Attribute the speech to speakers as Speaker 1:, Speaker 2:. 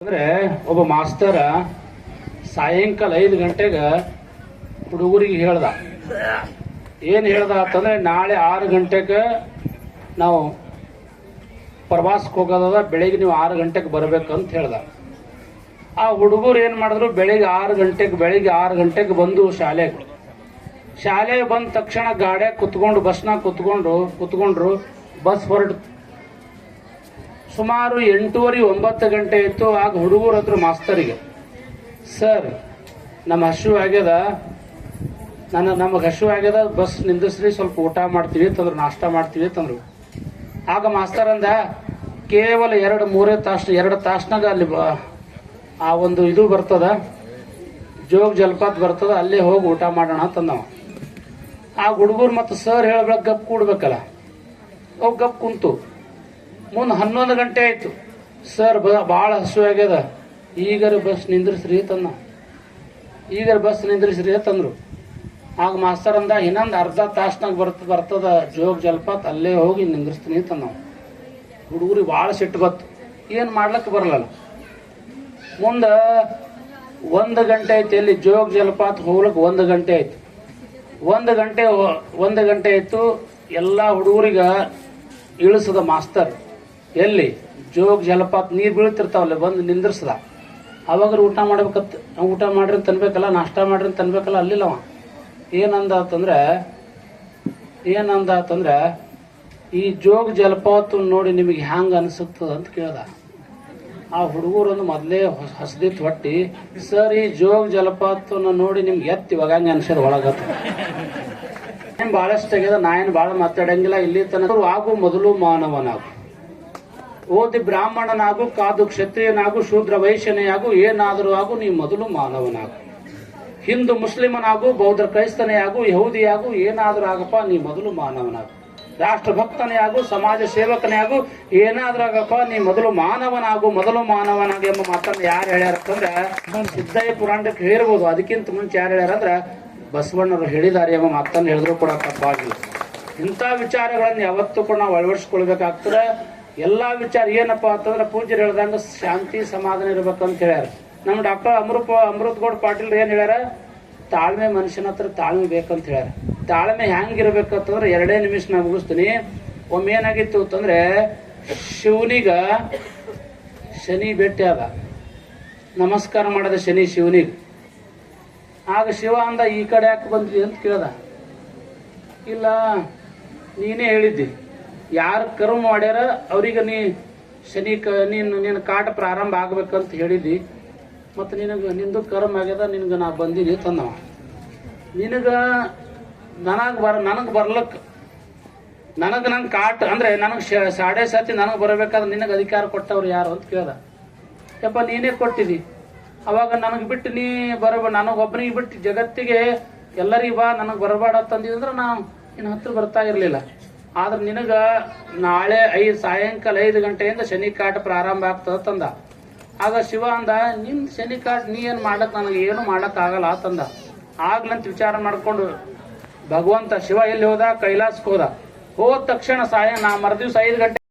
Speaker 1: ಅಂದ್ರೆ ಒಬ್ಬ ಮಾಸ್ತರ ಸಾಯಂಕಾಲ 5 ಗಂಟೆಗೆ ಹುಡುಗರಿಗೆ ಹೇಳ್ದ. ಏನ್ ಹೇಳ್ದ ಅಂತಂದ್ರೆ, ನಾಳೆ 6 ಗಂಟೆಗೆ ನಾವು ಪ್ರವಾಸಕ್ಕೆ ಹೋಗೋದ, ಬೆಳಿಗ್ಗೆ ನೀವು 6 ಗಂಟೆಗೆ ಬರ್ಬೇಕಂತ ಹೇಳ್ದ. ಆ ಹುಡುಗರು ಏನ್ ಮಾಡಿದ್ರು, ಬೆಳಿಗ್ಗೆ 6 ಗಂಟೆಗೆ ಬಂದು ಶಾಲೆಗೆ ಬಂದ ತಕ್ಷಣ ಗಾಡಿಯಾಗ ಕುತ್ಕೊಂಡು ಬಸ್ನಾಗ ಕುತ್ಕೊಂಡ್ರು. ಬಸ್ ಹೊರಟು ಸುಮಾರು 8:30 9 ಗಂಟೆ ಇತ್ತು. ಆಗ ಹುಡುಗರ ಹತ್ರ ಮಾಸ್ತರಿಗೆ, ಸರ್ ನಮ್ಮ ಹಶು ಆಗ್ಯದ, ನಮಗೆ ಹಶು ಆಗ್ಯದ, ಬಸ್ ನಿಂದಿಸ್ರಿ, ಸ್ವಲ್ಪ ಊಟ ಮಾಡ್ತೀವಿ ತಂದ್ರು, ನಾಷ್ಟ ಮಾಡ್ತೀವಿ ತಂದ್ರು. ಆಗ ಮಾಸ್ತರ್ ಅಂದ, ಕೇವಲ 2 ತಾಸ್ನಾಗ ಅಲ್ಲಿ ಆ ಒಂದು ಇದು ಬರ್ತದ, ಜೋಗ ಜಲಪಾತ ಬರ್ತದ, ಅಲ್ಲೇ ಹೋಗಿ ಊಟ ಮಾಡೋಣ ತಂದವ. ಆ ಹುಡುಗರು ಮತ್ತು ಸರ್ ಹೇಳ್ಬೇಕು ಗಪ್ ಕೂಡ್ಬೇಕಲ್ಲ, ಅವ್ ಗಪ್ ಕುಂತು. ಮುಂದೆ 11 ಗಂಟೆ ಆಯ್ತು. ಸರ್ ಭಾಳ ಹಸು ಆಗ್ಯದ, ಈಗರ ಬಸ್ ನಿಂದ್ರಿಸ್ರಿ ತಂದ್ರು. ಆಗ ಮಾಸ್ತರ್ ಅಂದ, ಇನ್ನೊಂದು ಅರ್ಧ ತಾಸ್ನಾಗ ಬರ್ತದ ಜೋಗ ಜಲಪಾತ, ಅಲ್ಲೇ ಹೋಗಿ ನಿಂದ್ರಿಸ್ತೀನಿ ತಂದವ. ಹುಡುಗರಿಗೆ ಭಾಳ ಸಿಟ್ಟು ಬತ್ತು, ಏನು ಮಾಡ್ಲಕ್ಕೆ ಬರಲ್ಲ. ಮುಂದೆ 1 ಗಂಟೆ ಆಯ್ತು, ಎಲ್ಲಿ ಜೋಗ ಜಲಪಾತ ಹೋಗ್ಲಿಕ್ಕೆ 1 ಗಂಟೆ ಆಯ್ತು. 1 ಗಂಟೆ ಆಯ್ತು. ಎಲ್ಲ ಹುಡುಗರಿಗೆ ಇಳಿಸದ ಮಾಸ್ತರ್, ಎಲ್ಲಿ ಜೋಗ ಜಲಪಾತ ನೀರು ಬೀಳ್ತಿರ್ತಾವಲ್ಲ, ಬಂದು ನಿಂದ್ರಿಸ್ದ. ಅವಾಗ ಊಟ ಮಾಡ್ಬೇಕತ್, ಊಟ ಮಾಡ್ರಿ ಅಂತ ಅನ್ಬೇಕಲ್ಲ, ನಾಷ್ಟ ಮಾಡ್ರಿ ಅಂತ ಅನ್ಬೇಕಲ್ಲ. ಅಲ್ಲಿಲ್ಲವ ಏನಂದ ಅಂತಂದ್ರೆ ಈ ಜೋಗ ಜಲಪಾತ ನೋಡಿ ನಿಮಗೆ ಹ್ಯಾಂಗ ಅನಿಸುತ್ತದ ಅಂತ ಕೇಳ್ದ. ಆ ಹುಡುಗರೊಂದು ಮೊದಲೇ ಹಸದಿತ್ತು ಹೊಟ್ಟಿ, ಸರ್ ಈ ಜೋಗ ಜಲಪಾತನ ನೋಡಿ ನಿಮ್ಗೆ ಇವಾಗ ಹಂಗ ಅನ್ಸೋದು ಒಳಗತ್ತ. ಏನ್ ಭಾಳಷ್ಟು ಆಗ್ಯದ, ನಾ ಏನು ಭಾಳ ಮಾತಾಡಂಗಿಲ್ಲ. ಇಲ್ಲಿ ತನಕ ಆಗು ಮೊದಲು ಮಾನವನಾಗು, ಓದಿ ಬ್ರಾಹ್ಮಣನಾಗು, ಕಾದು ಕ್ಷತ್ರಿಯನಾಗು, ಶೂದ್ರ ವೈಶ್ಯನೆಯಾಗು, ಏನಾದರೂ ಆಗು, ನೀ ಮೊದಲು ಮಾನವನಾಗು. ಹಿಂದೂ ಮುಸ್ಲಿಮನಾಗು, ಬೌದ್ಧ ಕ್ರೈಸ್ತನೇ ಆಗು, ಯಹೂದಿಯಾಗು, ಏನಾದರೂ ಆಗಪ್ಪ, ನೀ ಮೊದಲು ಮಾನವನಾಗು. ರಾಷ್ಟ್ರಭಕ್ತನೇ ಆಗು, ಸಮಾಜ ಸೇವಕನೇ ಆಗು, ಏನಾದ್ರೂ ಆಗಪ್ಪ, ನೀ ಮೊದಲು ಮಾನವನಾಗು ಎಂಬ ಮಾತನ್ನು ಯಾರು ಹೇಳ್ಯಾರಂತಂದ್ರೆ, ಸಿದ್ದಯ್ಯ ಪುರಾಣಕ್ಕೆ ಹೇಳಿರ್ಬೋದು. ಅದಕ್ಕಿಂತ ಮುಂಚೆ ಯಾರು ಹೇಳ್ಯಾರಂದ್ರೆ ಬಸವಣ್ಣರು ಹೇಳಿದಾರೆ ಎಂಬ ಮಾತನ್ನು ಹೇಳಿದ್ರು ಕೂಡ ತಪ್ಪಾಗಿಲ್ಲ. ಇಂಥ ವಿಚಾರಗಳನ್ನು ಯಾವತ್ತೂ ಕೂಡ ನಾವು ಅಳವಡಿಸ್ಕೊಳ್ಬೇಕಾಗ್ತದೆ. ಎಲ್ಲಾ ವಿಚಾರ ಏನಪ್ಪ ಅಂತಂದ್ರೆ, ಪೂಜ್ಯರು ಹೇಳ್ದಂಗ ಶಾಂತಿ ಸಮಾಧಾನ ಇರ್ಬೇಕಂತ ಹೇಳ್ಯಾರ. ನಮ್ಮ ಡಾಕ್ಟರ್ ಅಮೃತಗೌಡ ಪಾಟೀಲ್ ಏನ್ ಹೇಳ್ಯಾರ, ತಾಳ್ಮೆ, ಮನುಷ್ಯನ ಹತ್ರ ತಾಳ್ಮೆ ಬೇಕಂತ ಹೇಳ್ಯಾರ. ತಾಳ್ಮೆ ಹೆಂಗಿರ್ಬೇಕಂತಂದ್ರೆ 2 ನಿಮಿಷ ನಾ ಮುಗಿಸ್ತೀನಿ. ಒಮ್ಮೆ ಏನಾಗಿತ್ತು ಅಂತಂದ್ರೆ, ಶಿವನಿಗ ಶನಿ ಭೇಟಿ ಆದ, ನಮಸ್ಕಾರ ಮಾಡದ ಶನಿ ಶಿವನಿಗೆ. ಆಗ ಶಿವ ಅಂದ, ಈ ಕಡೆ ಯಾಕೆ ಬಂದ್ರಿ ಅಂತ ಕೇಳ್ದ. ಇಲ್ಲ, ನೀನೇ ಹೇಳಿದ್ದಿ, ಯಾರು ಕರ್ಮ ಮಾಡ್ಯಾರ ಅವ್ರಿಗೆ ನೀ ಶನಿ ನಿನ್ನ ಕಾಟ ಪ್ರಾರಂಭ ಆಗ್ಬೇಕಂತ ಹೇಳಿದ್ದಿ. ಮತ್ತು ನಿಂದು ಕರ್ಮ ಆಗ್ಯದ, ನಿನ್ಗೆ ನಾ ಬಂದೀನಿ ತಂದವ. ನನಗೆ ಬರ್ಲಕ್ ನನ್ ಕಾಟ ಅಂದ್ರೆ ನನಗೆ 7:30 ನನಗೆ ಬರಬೇಕಾದ್ರೆ ನಿನಗೆ ಅಧಿಕಾರ ಕೊಟ್ಟವ್ರು ಯಾರು ಅಂತ ಕೇಳ್ದ. ಯಪ್ಪ ನೀನೇ ಕೊಟ್ಟಿದಿ, ಅವಾಗ ನನಗೆ ಬಿಟ್ಟು ನೀ ನನಗೊಬ್ಬನಿಗೆ ಬಿಟ್ಟು ಜಗತ್ತಿಗೆ ಎಲ್ಲರಿಗೂ ಬಾ, ನನಗೆ ಬರಬೇಡ ಅಂತಂದಿದ್ರೆ ನಾವು ನಿನ್ನ ಹತ್ರ ಬರ್ತಾ ಇರಲಿಲ್ಲ. ಆದ್ರೆ ನಿನಗ ನಾಳೆ ಸಾಯಂಕಾಲ 5 ಗಂಟೆಯಿಂದ ಶನಿ ಕಾಟ ಪ್ರಾರಂಭ ಆಗ್ತದ ತಂದ. ಆಗ ಶಿವ ಅಂದ, ನಿನ್ ಶನಿ ಕಾಟ ನೀ ಏನ್ ಮಾಡಕ್, ನನಗೆ ಏನು ಮಾಡಕ್ ಆಗಲ್ಲ ತಂದ. ಆಗ್ಲಂತ ವಿಚಾರ ಮಾಡ್ಕೊಂಡು ಭಗವಂತ ಶಿವ ಎಲ್ಲಿ ಹೋದ, ಕೈಲಾಸಕ್ಕೆ ಹೋದ. ಹೋದ ತಕ್ಷಣ ಮರುದಿವ್ಸ 5 ಗಂಟೆ